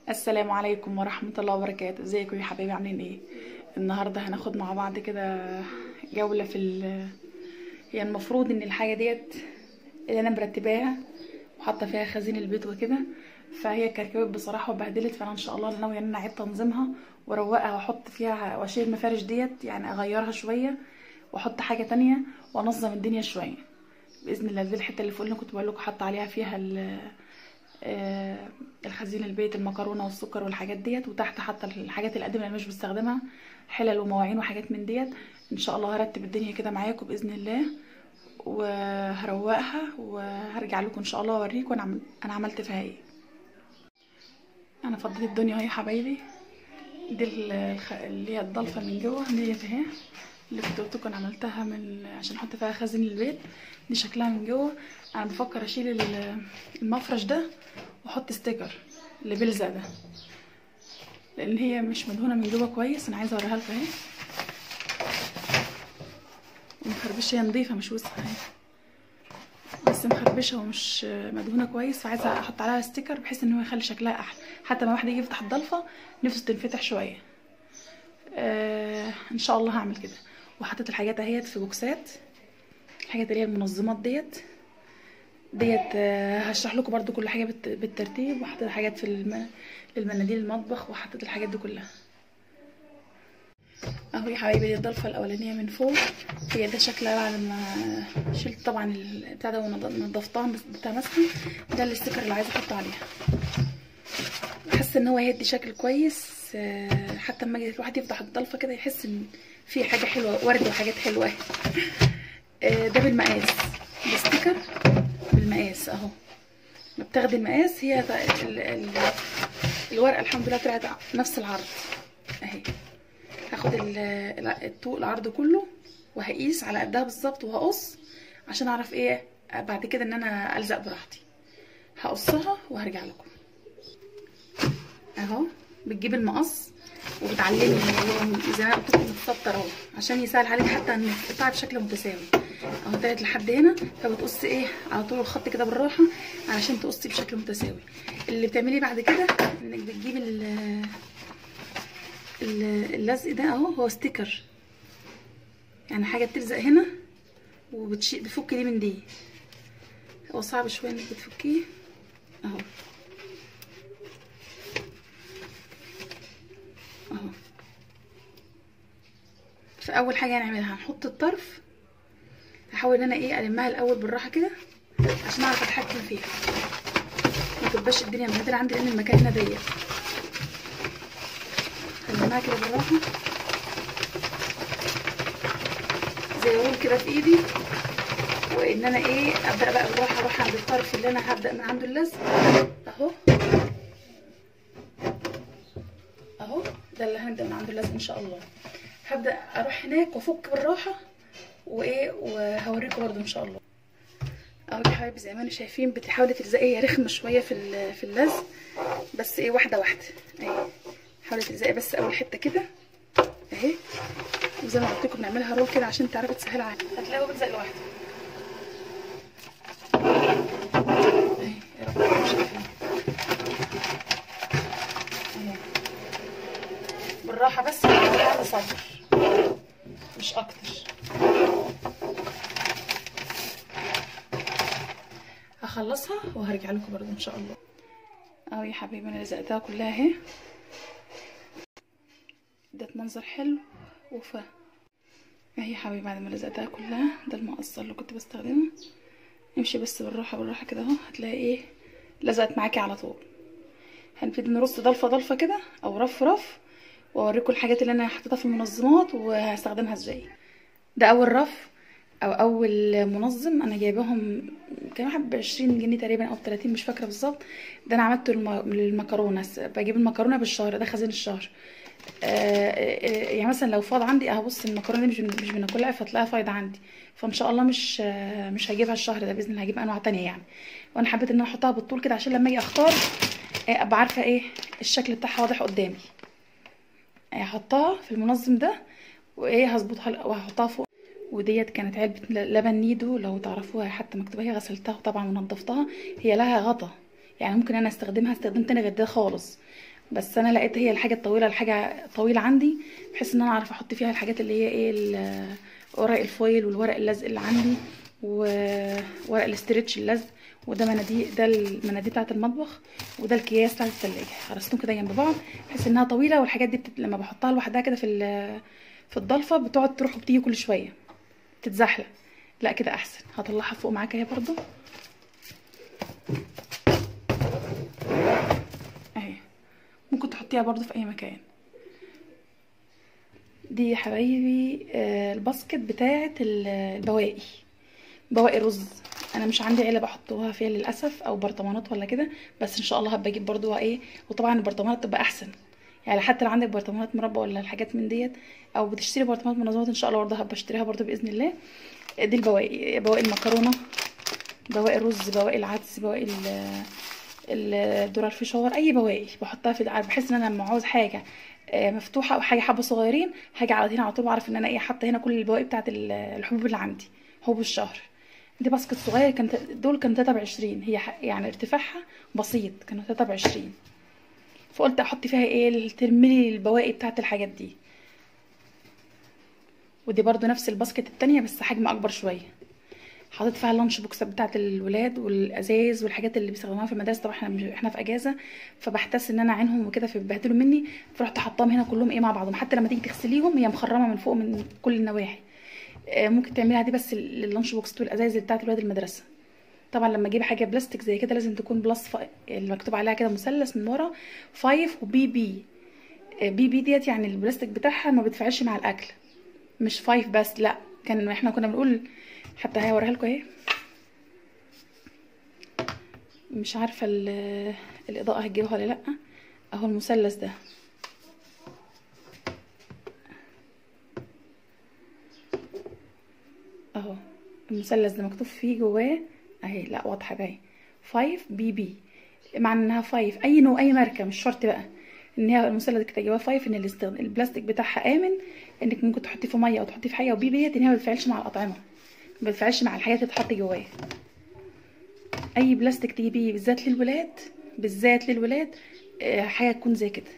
السلام عليكم ورحمة الله وبركاته. ازيكم يا حبايبي، عاملين ايه؟ النهارده هناخد مع بعض كده جولة هي المفروض ان الحاجة ديت اللي انا مرتباها وحاطه فيها خزين البيت وكده، فهي كركبت بصراحة وبهدلت. فانا ان شاء الله ناوية ان انا اعيد تنظيمها واروقها واحط فيها واشيل المفارش ديت، يعني اغيرها شوية واحط حاجة تانية وانظم الدنيا شوية باذن الله. دي الحتة اللي فوق اللي كنت بقول لكم حاطه عليها فيها الخزين البيت، المكرونه والسكر والحاجات ديت، وتحت حتى الحاجات القديمه اللي مش بستخدمها، حلل ومواعين وحاجات من ديت. ان شاء الله هرتب الدنيا كده معاكم باذن الله وهروقها وهرجع لكم ان شاء الله اوريكم انا عملت فيها ايه. انا فضيت الدنيا اهي يا حبايبي. دي اللي هي الضلفه من جوه ديت اهي، اللي كنت قلت لكم عملتها عشان احط فيها خزين البيت. دي شكلها من جوه. انا بفكر اشيل المفرش ده واحط ستيكر اللي بيلزق ده، لان هي مش مدهونه من جوه كويس. انا عايزه اوريها لكم اهي، ومخربشه. هي نظيفه مش وسخه اهي، بس مخربشه ومش مدهونه كويس، فعايزه احط عليها ستيكر بحيث ان هو يخلي شكلها احلى، حتى لما واحد يجي يفتح الضلفه نفسه تنفتح شويه. ان شاء الله هعمل كده. وحطيت الحاجات اهيت في بوكسات، الحاجات اللي هي المنظمات ديت هشرح لكم برضو كل حاجه بالترتيب. وحطيت الحاجات في المناديل المطبخ، وحطيت الحاجات دي كلها اهو يا حبايبي. دي الضلفه الاولانيه من فوق، هي ده شكلها بعد ما شلت طبعا البتاع ده ونضفتها بتاع مسحه. ده الستيكر اللي عايزه احطه عليها. حاسه ان هو هيدي شكل كويس، حتى لما الواحد يفتح الضلفه كده يحس ان في حاجه حلوه، ورد وحاجات حلوه. ده بالمقاس، ده ستيكر بالمقاس اهو. ما بتاخدي المقاس، هي الورقه الحمد لله طلعت نفس العرض اهي. هاخد الطول العرض كله وهقيس على قدها بالظبط وهقص عشان اعرف ايه بعد كده ان انا الزق براحتي. هقصها وهرجع لكم اهو. بتجيب المقص وبتعلمي زي ما قلت لكم متسطر اهو، عشان يسهل عليك حتى ان تقطعي بشكل متساوي اهو. طلعت لحد هنا، فبتقصي ايه على طول الخط كده بالراحه علشان تقصي بشكل متساوي. اللي بتعمليه بعد كده انك بتجيبي اللزق ده اهو، هو ستيكر يعني حاجه بتلزق هنا بتفكي دي من دي. هو صعب شويه انك بتفكيه اهو اهو. فاول حاجه هنعملها هنحط الطرف، هحاول ان انا ايه المها الاول بالراحه كده عشان اعرف اتحكم فيها، ما تبقاش الدنيا مهدله عندي لان المكان هنا ضيق. هلمها كده بالراحه زي ما اقول كده في ايدي، وان انا ايه ابدا بقى بالراحه اروح عند الطرف اللي انا هبدا من عنده اللزق اهو اهو. ده اللي هنبدا من عنده اللزق ان شاء الله. هبدا اروح هناك وافك بالراحه وايه، وهوريكم برده ان شاء الله اهو يا حبايبي. زي ما انتم شايفين بتحاولي تلزقي، هي رخمه شويه في اللزق، بس ايه واحده واحده اهي. حاولي تلزقي بس اول حته كده اهي، وزي ما قلت لكم بنعملها رول كده عشان تعرفي تسهلي عليك. هتلاقوا بتلزق لوحده اهي. يا رب تكونوا شايفين اهي بالراحه، بس على صبر مش اكتر. هخلصها وهرجع لكم برضه ان شاء الله اهو يا حبايبي. انا لزقتها كلها اهي، ادت منظر حلو اهي يا حبايبي. بعد ما لزقتها كلها، ده المقص اللي كنت بستخدمه. امشي بس بالراحه بالراحه كده اهو، هتلاقي ايه لزقت معاكي على طول. هنبتدي نرص ضلفه ضلفه كده او رف رف، واوريكم الحاجات اللي انا حطيتها في المنظمات وهستخدمها ازاي. ده اول رف او اول منظم انا جايباهم، كان واحد ب20 جنيه تقريبا او ب30 مش فاكره بالظبط. ده انا عملته للمكرونه، بجيب المكرونه بالشهر، ده خزين الشهر. يعني مثلا لو فاض عندي اهو، بص المكرونه دي مش بناكلها فتلاقيها فايضه عندي، فان شاء الله مش هجيبها الشهر ده باذن الله، هجيب انواع تانية يعني. وانا حبيت ان انا احطها بالطول كده عشان لما اجي اختار ابقى عارفه ايه الشكل بتاعها واضح قدامي. هحطها في المنظم ده وايه هظبطها وهحطها فوق. وديت كانت علبه لبن نيدو لو تعرفوها، حتى مكتوبه هي، غسلتها طبعا ونضفتها. هي لها غطا يعني ممكن انا استخدم تاني غير ده خالص، بس انا لقيت هي الحاجه الطويله، الحاجه طويله عندي، بحيث ان انا اعرف احط فيها الحاجات اللي هي ايه، ورق الفويل والورق اللزق اللي عندي وورق الاسترتش اللزق. وده مناديل، ده المناديل بتاعه المطبخ، وده الكياس بتاعه الثلاجه. هرصهم كده جنب بعض بحيث انها طويله، والحاجات دي لما بحطها لوحدها كده في الضلفه بتقعد تروح وبتيجي كل شويه تتزحلق. لا كده احسن. هطلعها فوق معاك اهي برضو اهي، ممكن تحطيها برضو في اي مكان. دي يا حبايبي الباسكت بتاعه البواقي، بواقي رز. انا مش عندي علب احطها فيها للاسف، او برطمانات ولا كده، بس ان شاء الله هبقى اجيب برضو ايه. وطبعا البرطمانات تبقى احسن، يعني حتى لو عندك برطمانات مربى ولا الحاجات من ديت، او بتشتري برطمانات منظمات، ان شاء الله برضه هبقى اشتريها برضه باذن الله. دي البواقي، بواقي المكرونه، بواقي الرز، بواقي العدس، بواقي الذره الفشار، اي بواقي بحطها في بحيث ان انا لما عاوز حاجه مفتوحه او حاجه حبه صغيرين، هاجي على هنا على طول بعرف ان انا ايه حاطه هنا كل البواقي بتاعه الحبوب اللي عندي، حبوب الشهر. دي باسكت صغير، دول كانوا 23، هي يعني ارتفاعها بسيط، كانوا 23. فقلت احط فيها ايه، ترملي البواقي بتاعه الحاجات دي. ودي برضو نفس الباسكت التانية بس حجم اكبر شويه. حطيت فيها اللانش بوكس بتاعت الولاد والازايز والحاجات اللي بيستخدموها في المدارس. طبعا احنا في اجازه، فبحتس ان انا عينهم وكده فبيبهدلوا مني، فرحت حطاهم هنا كلهم ايه مع بعضهم. حتى لما تيجي تغسليهم هي مخرمه من فوق من كل النواحي. ممكن تعمليها دي بس لللانش بوكس والازايز بتاعت ولاد المدرسه. طبعا لما اجيب حاجه بلاستيك زي كده لازم تكون بلس المكتوب عليها كده مثلث من ورا 5 وبي بي. بي بي ديت يعني البلاستيك بتاعها ما بيتفاعلش مع الاكل، مش 5 بس، لا احنا كنا بنقول. حتى هوريها لكم اهي، مش عارفه الاضاءه هتجيبها ولا لا. اهو المثلث ده اهو، المثلث ده مكتوب فيه جواه اهي، لا واضحه باين 5 بي بي، معنى انها 5 اي نوع اي ماركه، مش شرط بقى ان هي المثلث كده جواه 5 ان البلاستيك بتاعها امن، انك ممكن تحطي في ميه او تحطي في حاجه. وبي بي ديت ان هي ما بتفعلش مع الاطعمه، ما بتفعلش مع الحاجات اللي تتحط جواه. اي بلاستيك تجيبيه بالذات للولاد، بالذات للولاد حاجه تكون زي كده.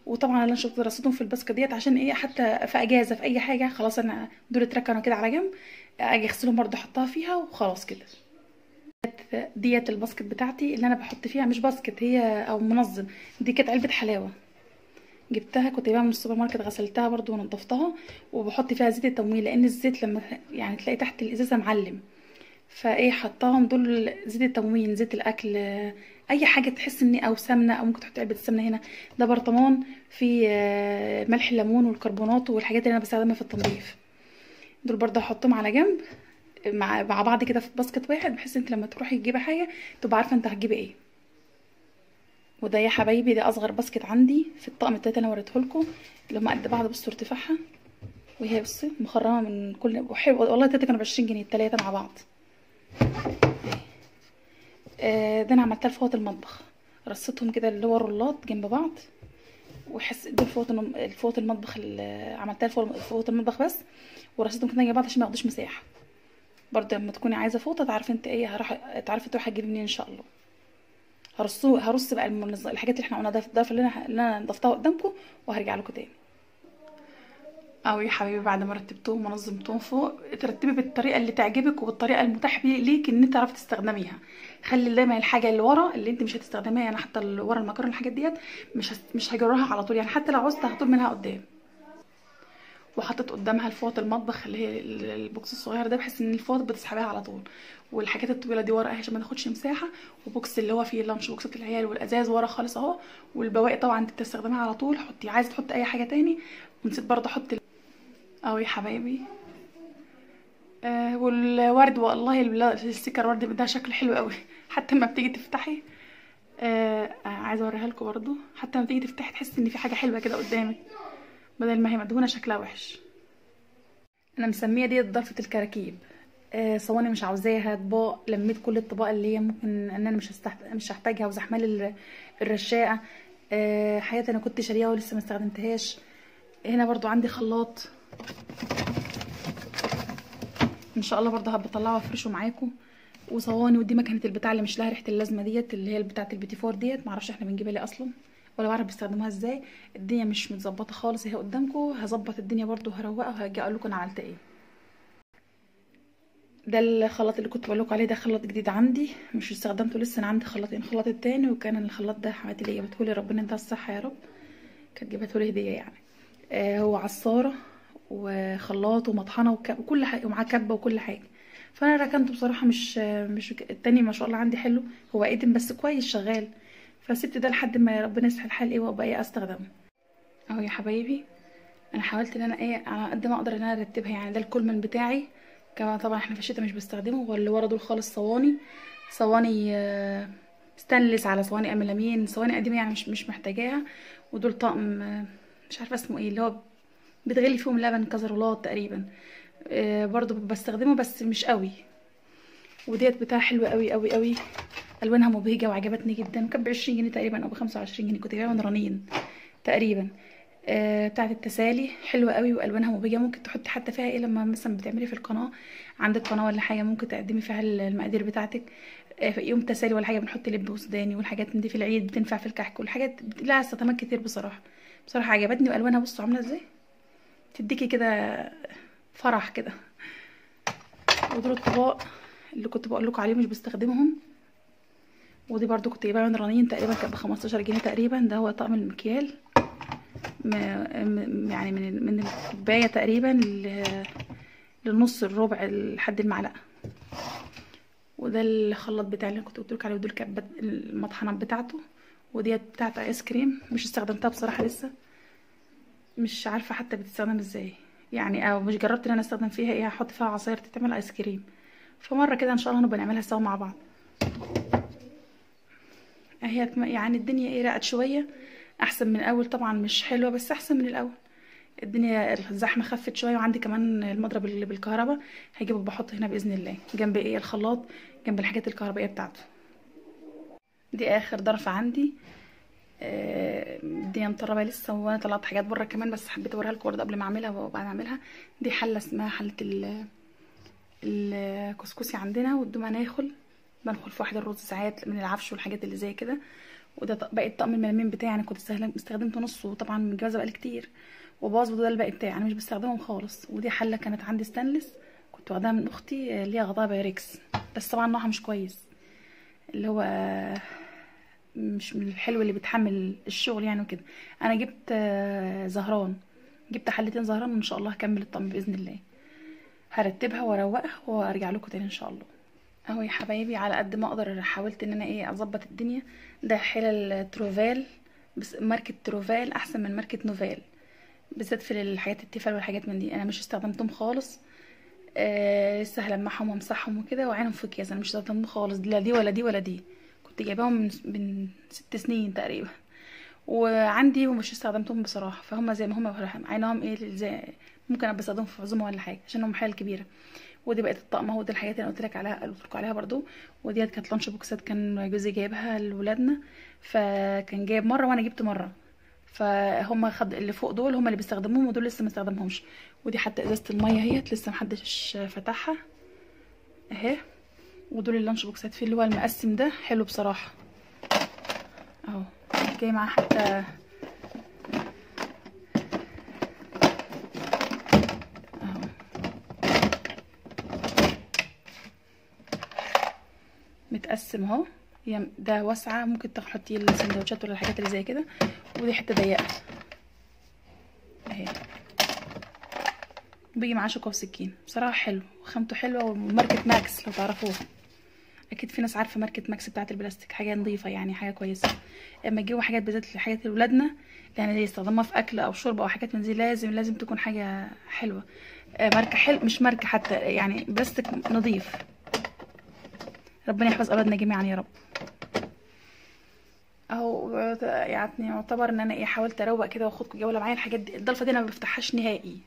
وطبعا انا شفت رصيدهم في الباسكت ديت عشان ايه، حتى في اجازه في اي حاجه خلاص انا دول اتركنوا كده على جنب، اجي اغسلهم برضه احطها فيها وخلاص كده. ديت الباسكت بتاعتي اللي انا بحط فيها، مش باسكت هي او منظم، دي كانت علبه حلاوه جبتها، كنت جايبها من السوبر ماركت، غسلتها برضو ونضفتها، وبحط فيها زيت التمويل لان الزيت لما يعني تلاقي تحت الازازه معلم، فايه حطاهم دول زيت التموين، زيت الاكل، اي حاجه تحس ان او سمنه، او ممكن تحط علبه السمنه هنا. ده برطمان فيه ملح الليمون والكربونات والحاجات اللي انا بستخدمها في التنظيف، دول برضه هحطهم على جنب مع بعض كده في باسكت واحد، بحيث انت لما تروحي تجيبي حاجه تبقى عارفه انت هتجيبي ايه. وده يا حبايبي ده اصغر باسكت عندي في الطقم التلاته انا وريته لكم، اللي هم قد بعض. بصوا ارتفاعها، وهي بصي مخرمه من كل، وحلو والله. التلاته كانوا ب20 جنيه التلاته مع بعض. ده انا عملتها لفوط المطبخ، رصيتهم كده اللي هو رولات جنب بعض، وحس دول فوط المطبخ اللي عملتها لفوط المطبخ بس، ورصيتهم كده جنب بعض عشان ما ياخدوش مساحه. برضه لما تكوني عايزه فوطه تعرفي انت ايه تعرفي تروحي تجيبي منين ان شاء الله. هرص بقى الحاجات اللي احنا قلنا ده اللي انا ضفتها قدامكم، وهرجع لكم تاني. او يا حبيبي بعد ما رتبتهم ونظمتهم فوق، ترتبي بالطريقه اللي تعجبك وبالطريقه المتاحه ليك ان انت تعرفي تستخدميها. خلي دايما الحاجه اللي ورا اللي انت مش هتستخدميها، يعني حتى اللي ورا المكرونه الحاجات ديت مش هجرها على طول، يعني حتى لو عوزت هطول منها قدام. وحطيت قدامها الفوط المطبخ اللي هي البوكس الصغير ده، بحيث ان الفوط بتسحبيها على طول، والحاجات الطويله دي ورا اهي عشان ما تاخدش مساحه. وبوكس اللي هو فيه اللانش بوكسات العيال والازاز ورا خالص اهو. والبواقي طبعا انت بتستخدمها على طول، حطي عايزه تحطي اي حاجه تاني. ونسيت برضه احط اهو يا حبايبي والورد، والله الستيكر ورد ده شكله حلو قوي حتى لما بتيجي تفتحي عايزه اوريها لكم برضه، حتى لما تيجي تفتحي تحسي ان في حاجه حلوه كده قدامك بدل ما هي مدهونه شكلها وحش. انا مسميه دي ضرفه الكراكيب. صواني مش عاوزاها، اطباق لميت كل الطباق اللي هي ممكن ان انا مش هحتاجها، وزحمال الرشاقه. حاجات انا كنت شاريها ولسه ما استخدمتهاش. هنا برضو عندي خلاط ان شاء الله برضه هبطلعه وافرشه معاكم. وصواني، ودي مكنه البتاع اللي مش لها ريحه اللازمه ديت، اللي هي بتاعه البيتي فور ديت، معرفش احنا بنجيبها ليه اصلا، ولا بعرف بيستخدموها ازاي. الدنيا مش متظبطه خالص اهي قدامكم. هظبط الدنيا برضو هروقها وهاجي اقول لكم انا عملت ايه. ده الخلاط اللي كنت بقول لكم عليه، ده خلاط جديد عندي مش استخدمته لسه. انا عندي خلاطين، خلاط التاني، وكان الخلاط ده حماتي اللي جابته لي، ربنا يديها الصحه يا رب، كانت جابته لي هديه يعني. هو عصاره وخلاط ومطحنه وكل حاجه، ومعاه كبه وكل حاجه. فانا ركنته بصراحه، مش التاني ما شاء الله عندي حلو، هو قديم بس كويس شغال. فسبت ده لحد ما ربنا يسهل الحال ايه وابقى ايه استخدمه. اهو يا حبايبي، انا حاولت ان انا ايه على قد ما اقدر ان انا ارتبها. يعني ده الكولمن بتاعي كمان، طبعا احنا في الشتا مش بستخدمه. واللي ورا دول خالص صواني ستانلس، على صواني اميلامين، صواني قديمه يعني مش محتاجاها. ودول طقم مش عارفه اسمه ايه، اللي هو بتغلي فيهم لبن كازرولات تقريبا. برضو بستخدمه بس مش قوي. وديت بتاعها حلوه قوي قوي قوي، الوانها مبهجه وعجبتني جدا. كانت ب20 جنيه تقريبا او ب25 جنيه، كنت جايبها من رنين تقريبا. بتاعه التسالي حلوه قوي والوانها مبهجه. ممكن تحطي حتى فيها ايه لما مثلا بتعملي في القناه، عندك قناه ولا حاجه، ممكن تقدمي فيها المقادير بتاعتك. في يوم تسالي ولا حاجه بنحط لب وسوداني والحاجات من دي في العيد، بتنفع في الكحك والحاجات لها استخدامات كتير بصراحه. بصراحه عجبتني، والوانها بصوا عامله ازاي، تديكي كده فرح كده. ودول الطباق اللي كنت بقول لكم عليهم مش بستخدمهم. ودي برضو كنت جايباها من رنين تقريبا، كانت ب15 جنيه تقريبا. ده هو طقم المكيال، يعني من الكوبايه تقريبا للنص الربع لحد المعلقه. وده الخلاط بتاعي اللي كنت قلت لكم عليه. ودول كانت المطحنات بتاعته. وديت بتاعت ايس كريم، مش استخدمتها بصراحه لسه، مش عارفه حتى بتستخدم ازاي يعني، او مش جربت ان انا استخدم فيها ايه، احط فيها عصاير تتعمل ايس كريم. فمره كده ان شاء الله نبقى نعملها سوا مع بعض. اهي يعني الدنيا ايه رقت شويه، احسن من الاول. طبعا مش حلوه بس احسن من الاول. الدنيا الزحمه خفت شويه. وعندي كمان المضرب اللي بالكهرباء هجيبه بحطه هنا باذن الله جنب ايه الخلاط، جنب الحاجات الكهربائيه بتاعته. دي اخر ضرفه عندي. الدنيا مطربه لسه، وانا طلعت حاجات بره كمان بس حبيت اوريها لكم برضه قبل ما اعملها وبعد ما اعملها. دي حله اسمها حله الكسكسي عندنا، والدوم هناخل بنخل في واحد الرز ساعات من العفش والحاجات اللي زي كده. وده باقي الطقم الملامين بتاعي، يعني كنت استخدمت نصه، وطبعا من الجوازه بقالي كتير وباظ. وده الباقي بتاعي انا مش بستخدمهم خالص. ودي حله كانت عندي ستانلس، كنت واخداها من اختي، اللي هي غطاها بايركس، بس طبعا نوعها مش كويس، اللي هو مش من الحلو اللي بتحمل الشغل يعني وكده. انا جبت زهران، جبت حلتين زهران، وان شاء الله هكمل الطقم باذن الله. هرتبها واروقها وارجع لكم تاني ان شاء الله. اهو يا حبايبي، على قد ما اقدر حاولت ان انا ايه اظبط الدنيا. ده حلل تروفال، بس ماركه تروفال احسن من ماركه نوفال، بالذات في الحاجات التيفال والحاجات من دي. انا مش استخدمتهم خالص، لسه هلمعهم وامسحهم وكده واعينهم في اكياس. انا مش استخدمتهم خالص، لا دي ولا دي ولا دي. كنت جايباهم من 6 سنين تقريبا وعندي، ومش استخدمتهم بصراحه. فهم زي ما هم عينهم ايه زي ممكن ابقى استخدمهم في عزومه ولا حاجه عشان هم حلال كبيره. ودي بقت الطقم اهو. دي الحاجات اللي قلت لكم عليها برضو. وديت كانت لانش بوكسات، كان جوزي جايبها لولادنا، فكان جايب مره وانا جبت مره. فهم خد اللي فوق دول هم اللي بيستخدموهم، ودول لسه ما استخدمهمش. ودي حتى ازازه الميه اهيت لسه محدش فتحها اهي. ودول اللانش بوكسات فيه اللي هو المقسم ده حلو بصراحه اهو، جاي معاه حتى اهو متقسم اهو. ده واسعه، ممكن تحطيه السندوتشات ولا الحاجات اللي زي كده. ودي حته ضيقه اهي، بيجي معاه شوكه وسكين. بصراحه حلو وخامته حلوه، وماركه ماكس لو تعرفوها، اكيد في ناس عارفه ماركه ماكس بتاعه البلاستيك، حاجه نظيفه يعني، حاجه كويسه. اما تجيبوا حاجات بالذات لحاجات لاولادنا يعني يستخدموها في اكل او شرب او حاجات من دي، لازم تكون حاجه حلوه. ماركه حلو، مش ماركه حتى يعني بلاستيك نظيف. ربنا يحفظ اولادنا جميعا يا رب. اهو يعني يعتبر ان انا ايه حاولت اروق كده واخدكم جوله معايا. الحاجات دي الضلفه دي انا ما بفتحهاش نهائي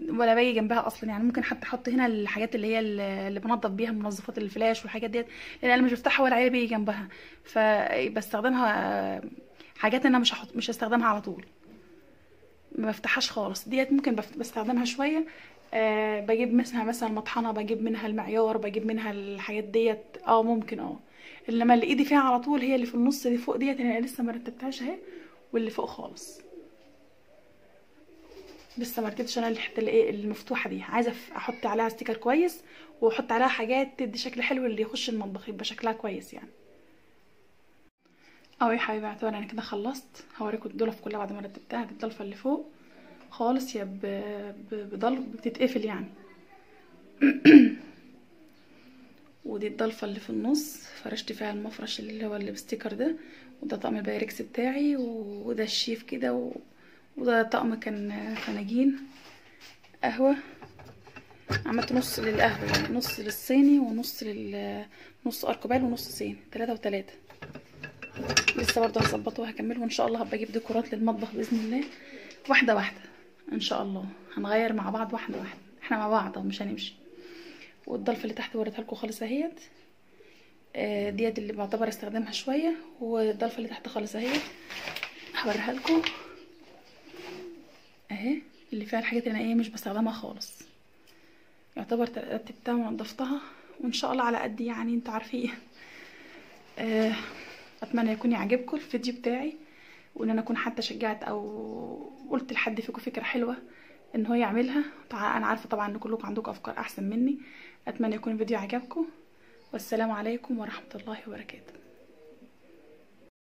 ولا باجي جنبها اصلا. يعني ممكن حتى احط هنا الحاجات اللي هي اللي بنضف بيها منظفات الفلاش والحاجات ديت، لان انا مش بفتحها ولا عيالي بيجي جنبها. فبستخدمها حاجات انا مش هستخدمها على طول، ما بفتحهاش خالص. ديت ممكن بستخدمها شويه. بجيب مثلا مطحنه، بجيب منها المعيار، بجيب منها الحاجات ديت. ممكن انما اللي ايدي فيها على طول هي اللي في النص دي فوق ديت، انا لسه ما رتبتهاش اهي، واللي فوق خالص لسه ما رتبتش انا الحته اللي ايه المفتوحه دي. عايزه احط عليها ستيكر كويس، واحط عليها حاجات تدي شكل حلو اللي يخش المطبخ يبقى شكلها كويس يعني. اهو يا حبايبي اعتبر انا كده خلصت. هوريكم الضلف كلها بعد ما رتبتها. دي الضلفه اللي فوق خالص يا بضلف بتتقفل يعني. ودي الضلفه اللي في النص فرشت فيها المفرش اللي هو اللي بستيكر ده. وده طقم البايركس بتاعي، وده الشيف كده، وده طقم كان فناجين قهوه. عملت نص للقهوه يعني، نص للصيني ونص نص اركوبال ونص صيني، 3 و3. لسه برضه هظبطه وهكمله وان شاء الله هبقى اجيب ديكورات للمطبخ باذن الله واحده واحده ان شاء الله. هنغير مع بعض واحده واحده، احنا مع بعض ومش هنمشي. والضلفه اللي تحت وريتها لكم خالص اهيت، ديت اللي بعتبر استخدمها شويه. والضلفه اللي تحت خالص اهيت هوريها لكم اهي، اللي فيها الحاجات اللي انا ايه مش بستخدمها خالص. يعتبر رتبتها ونضفتها وان شاء الله على قد يعني انتوا عارفين. اتمنى يكون يعجبكم الفيديو بتاعي، وان انا اكون حتى شجعت او قلت لحد فيكم فكره حلوه ان هو يعملها. انا عارفه طبعا ان كلكم عندكم افكار احسن مني. اتمنى يكون الفيديو عجبكم، والسلام عليكم ورحمه الله وبركاته.